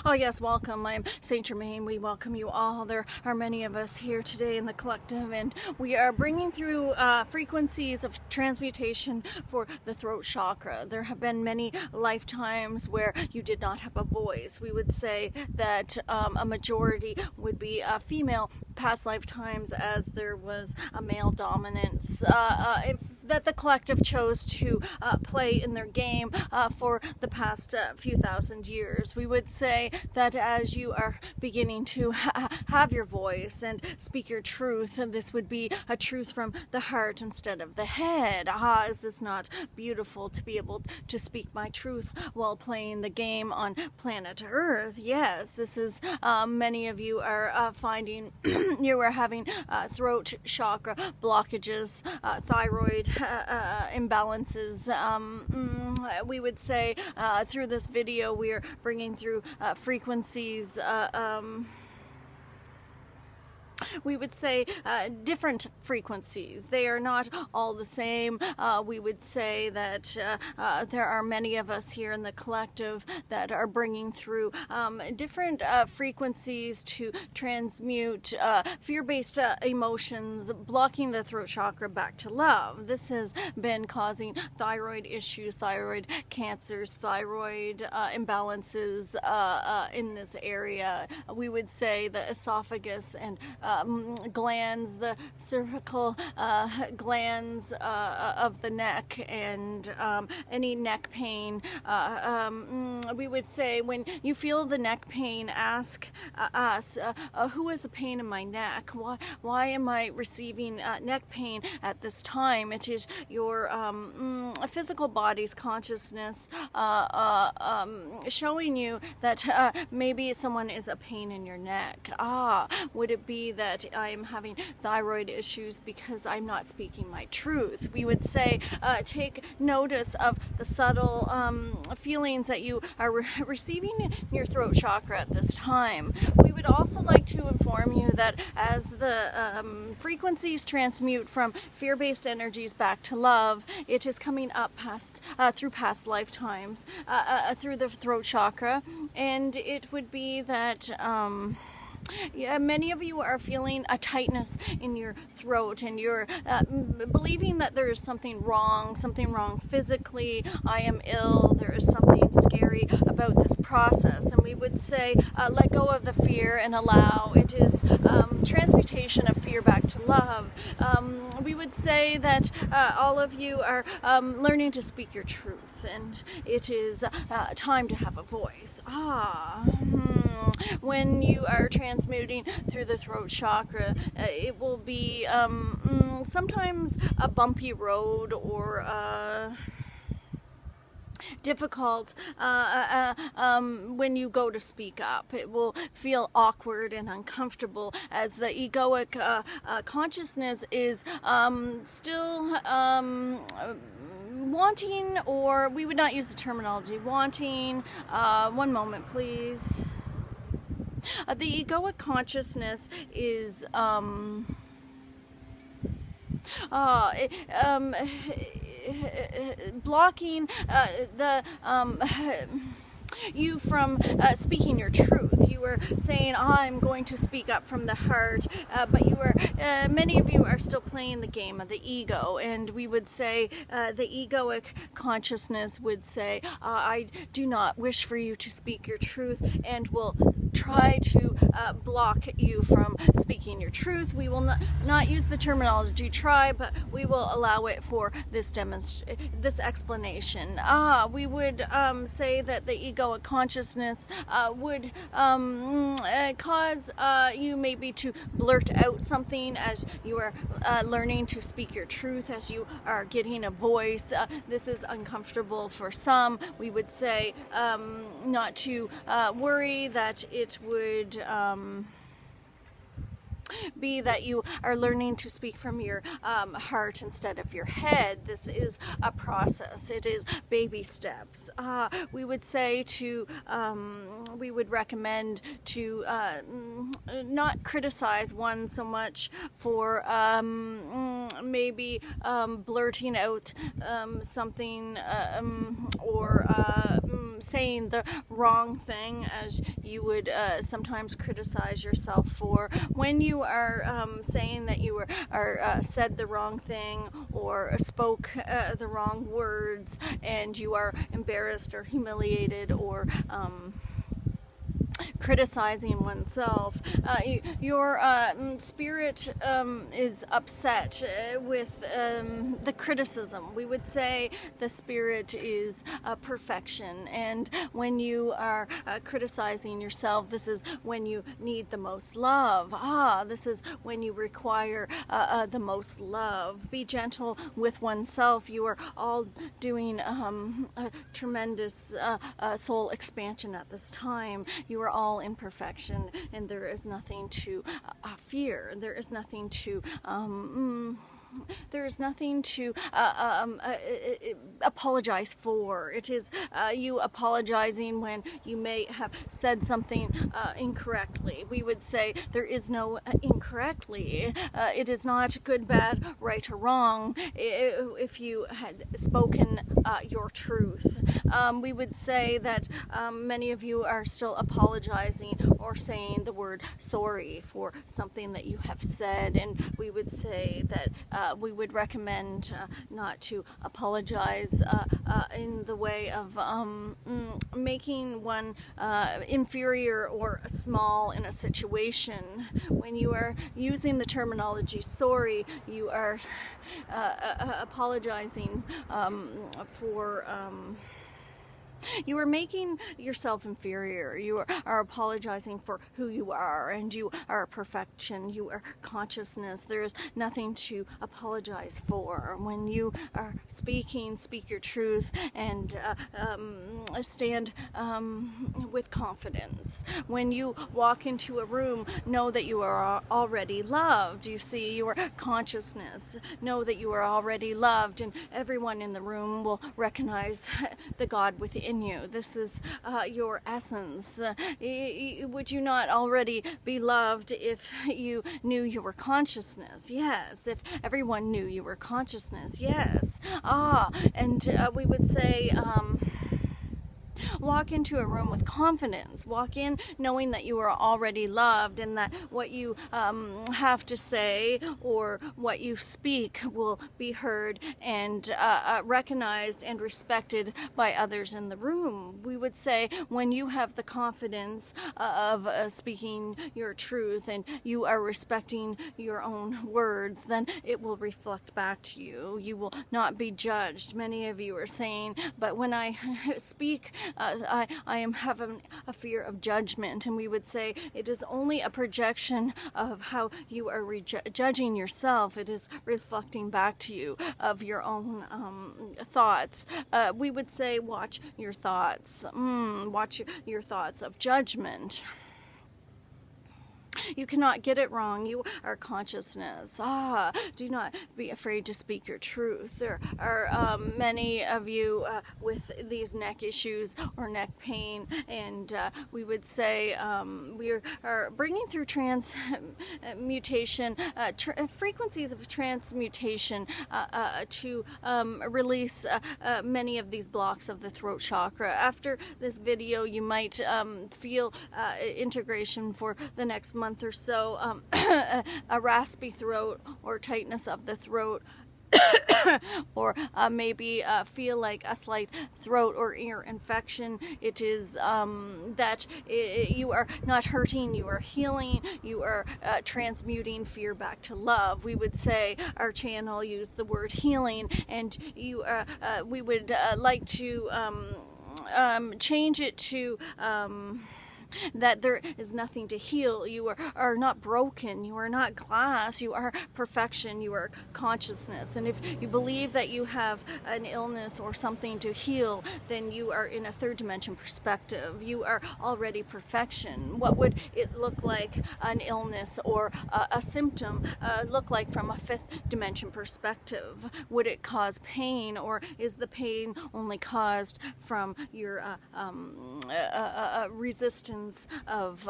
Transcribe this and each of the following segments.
Oh yes, welcome. I'm St Germain. We welcome you all. There are many of us here today in the collective, and we are bringing through frequencies of transmutation for the throat chakra. There have been many lifetimes where you did not have a voice. We would say that a majority would be female past lifetimes, as there was a male dominance. That the collective chose to play in their game for the past few thousand years. We would say that as you are beginning to have your voice and speak your truth, and this would be a truth from the heart instead of the head. Is this not beautiful to be able to speak my truth while playing the game on planet Earth? Yes, this is, many of you are finding you are having throat chakra blockages, thyroid imbalances. We would say through this video we are bringing through frequencies, we would say different frequencies. They are not all the same. We would say that there are many of us here in the collective that are bringing through different frequencies to transmute fear-based emotions, blocking the throat chakra back to love. This has been causing thyroid issues, thyroid cancers, thyroid imbalances in this area. We would say the esophagus and glands, the cervical glands of the neck, and any neck pain. We would say when you feel the neck pain, ask us, who has a pain in my neck? Why am I receiving neck pain at this time? It is your physical body's consciousness showing you that maybe someone is a pain in your neck. Would it be that I am having thyroid issues because I'm not speaking my truth? We would say take notice of the subtle feelings that you are receiving in your throat chakra at this time. We would also like to inform you that as the frequencies transmute from fear-based energies back to love, it is coming up past through past lifetimes through the throat chakra, and it would be that many of you are feeling a tightness in your throat, and you're believing that there is something wrong physically. I am ill. There is something scary about this process. And we would say, let go of the fear and allow. It is transmutation of fear back to love. We would say that all of you are learning to speak your truth, and it is time to have a voice. When you are transmuting through the throat chakra, it will be sometimes a bumpy road or difficult when you go to speak up. It will feel awkward and uncomfortable as the egoic consciousness is still wanting, or we would not use the terminology wanting. One moment, please. The egoic consciousness is blocking the you from speaking your truth. You were saying, I'm going to speak up from the heart, but you were many of you are still playing the game of the ego, and we would say the egoic consciousness would say, I do not wish for you to speak your truth, and will try to block you from speaking your truth. We will not use the terminology try, but we will allow it for this this explanation. We would say that the egoic consciousness would cause you maybe to blurt out something as you are learning to speak your truth, as you are getting a voice. This is uncomfortable for some. We would say not to worry that it would be that you are learning to speak from your heart instead of your head. This is a process. It is baby steps. We would say to, we would recommend to not criticize one so much for maybe blurting out something or saying the wrong thing, as you would sometimes criticize yourself for. When you are saying that you are said the wrong thing or spoke the wrong words, and you are embarrassed or humiliated or criticizing oneself, your spirit is upset with the criticism. We would say the spirit is perfection, and when you are criticizing yourself, this is when you need the most love. This is when you require the most love. Be gentle with oneself. You are all doing a tremendous soul expansion at this time. You are all imperfection, and there is nothing to fear. There is nothing to apologize for. It is you apologizing when you may have said something incorrectly. We would say there is no incorrectly. It is not good, bad, right, or wrong if you had spoken your truth. We would say that many of you are still apologizing or saying the word sorry for something that you have said, and we would say that we would recommend not to apologize in the way of making one inferior or small in a situation. When you are using the terminology sorry, you are apologizing for you are making yourself inferior. You are apologizing for who you are, and you are perfection. You are consciousness. There is nothing to apologize for. When you are speaking, speak your truth, and stand with confidence. When you walk into a room, know that you are already loved. You see, your consciousness. Know that you are already loved, and everyone in the room will recognize the God within you. This is your essence. Would you not already be loved if you knew you were consciousness? Yes. If everyone knew you were consciousness? Yes. And we would say walk into a room with confidence. Walk in knowing that you are already loved, and that what you have to say or what you speak will be heard and recognized and respected by others in the room. We would say when you have the confidence of speaking your truth and you are respecting your own words, then it will reflect back to you. You will not be judged. Many of you are saying, but when I speak, I am having a fear of judgment, and we would say it is only a projection of how you are judging yourself. It is reflecting back to you of your own thoughts. We would say watch your thoughts. Watch your thoughts of judgment. You cannot get it wrong. You are consciousness. Do not be afraid to speak your truth. There are many of you with these neck issues or neck pain, and we would say we are bringing through transmutation, frequencies of transmutation to release many of these blocks of the throat chakra. After this video, you might feel integration for the next month or so, a raspy throat or tightness of the throat, or maybe feel like a slight throat or ear infection. It is that you are not hurting, you are healing, you are transmuting fear back to love. We would say our channel used the word healing, and we would like to change it to that there is nothing to heal. You are not broken. You are not glass. You are perfection. You are consciousness. And if you believe that you have an illness or something to heal, then you are in a third dimension perspective. You are already perfection. What would it look like, an illness or a symptom look like from a fifth dimension perspective? Would it cause pain, or is the pain only caused from your resistance resistance of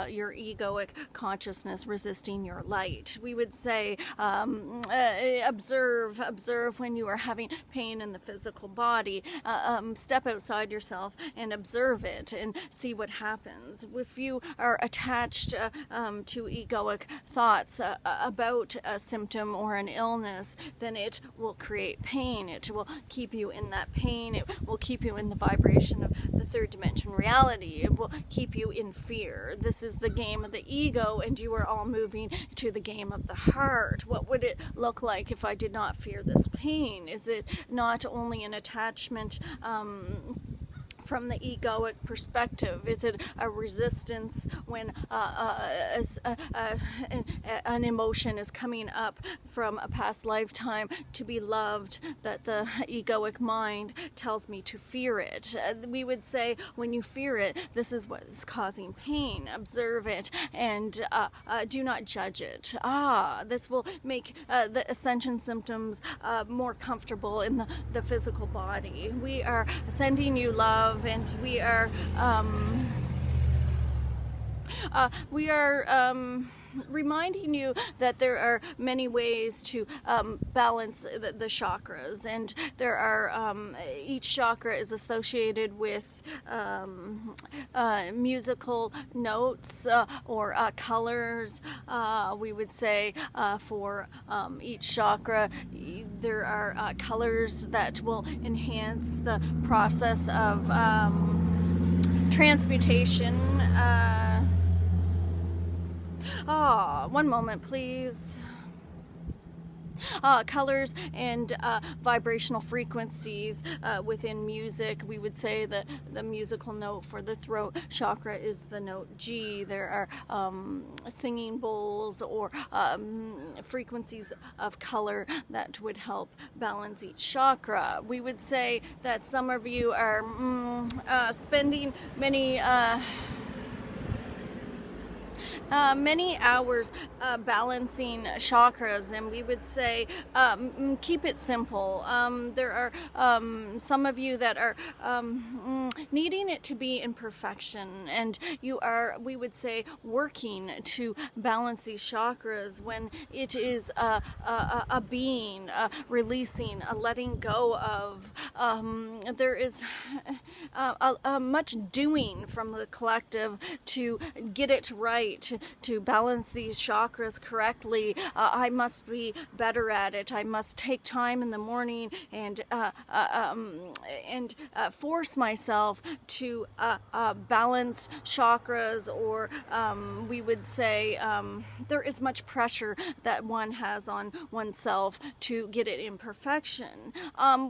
your egoic consciousness resisting your light. We would say observe when you are having pain in the physical body. Step outside yourself and observe it and see what happens. If you are attached to egoic thoughts about a symptom or an illness, then it will create pain. It will keep you in that pain. It will keep you in the vibration of the third dimension reality. It will keep you in fear. This is the game of the ego, and you are all moving to the game of the heart. What would it look like if I did not fear this pain? Is it not only an attachment from the egoic perspective? Is it a resistance when an emotion is coming up from a past lifetime to be loved, that the egoic mind tells me to fear it? We would say when you fear it, this is what is causing pain. Observe it and do not judge it. This will make the ascension symptoms more comfortable in the physical body. We are sending you love, and we are reminding you that there are many ways to balance the chakras, and there are each chakra is associated with musical notes or colors. We would say for each chakra there are colors that will enhance the process of transmutation. One moment, please. Colors and vibrational frequencies within music. We would say that the musical note for the throat chakra is the note G. There are singing bowls or frequencies of color that would help balance each chakra. We would say that some of you are spending many hours balancing chakras, and we would say keep it simple. There are some of you that are needing it to be in perfection, and you are, we would say, working to balance these chakras when it is a being, releasing, a letting go of. There is much doing from the collective to get it right, to balance these chakras correctly. I must be better at it. I must take time in the morning and force myself to balance chakras, or we would say there is much pressure that one has on oneself to get it in perfection.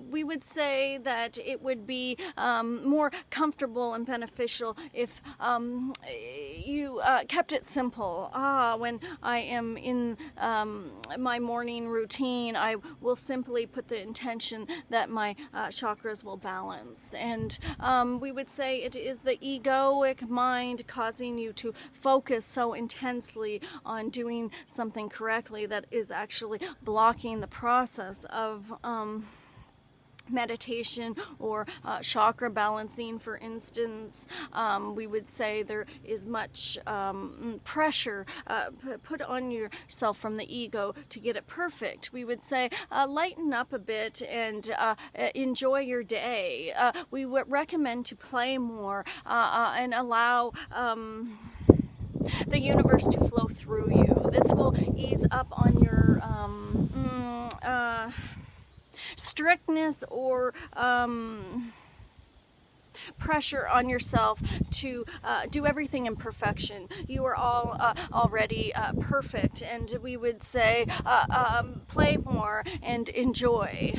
We would say that it would be more comfortable and beneficial if you kept it simple. When I am in my morning routine, I will simply put the intention that my chakras will balance. And we would say it is the egoic mind causing you to focus so intensely on doing something correctly that is actually blocking the process of meditation or chakra balancing. For instance, we would say there is much pressure put on yourself from the ego to get it perfect. We would say lighten up a bit and enjoy your day. We would recommend to play more and allow the universe to flow through you. This will ease up on your strictness or pressure on yourself to do everything in perfection. You are all already perfect, and we would say play more and enjoy.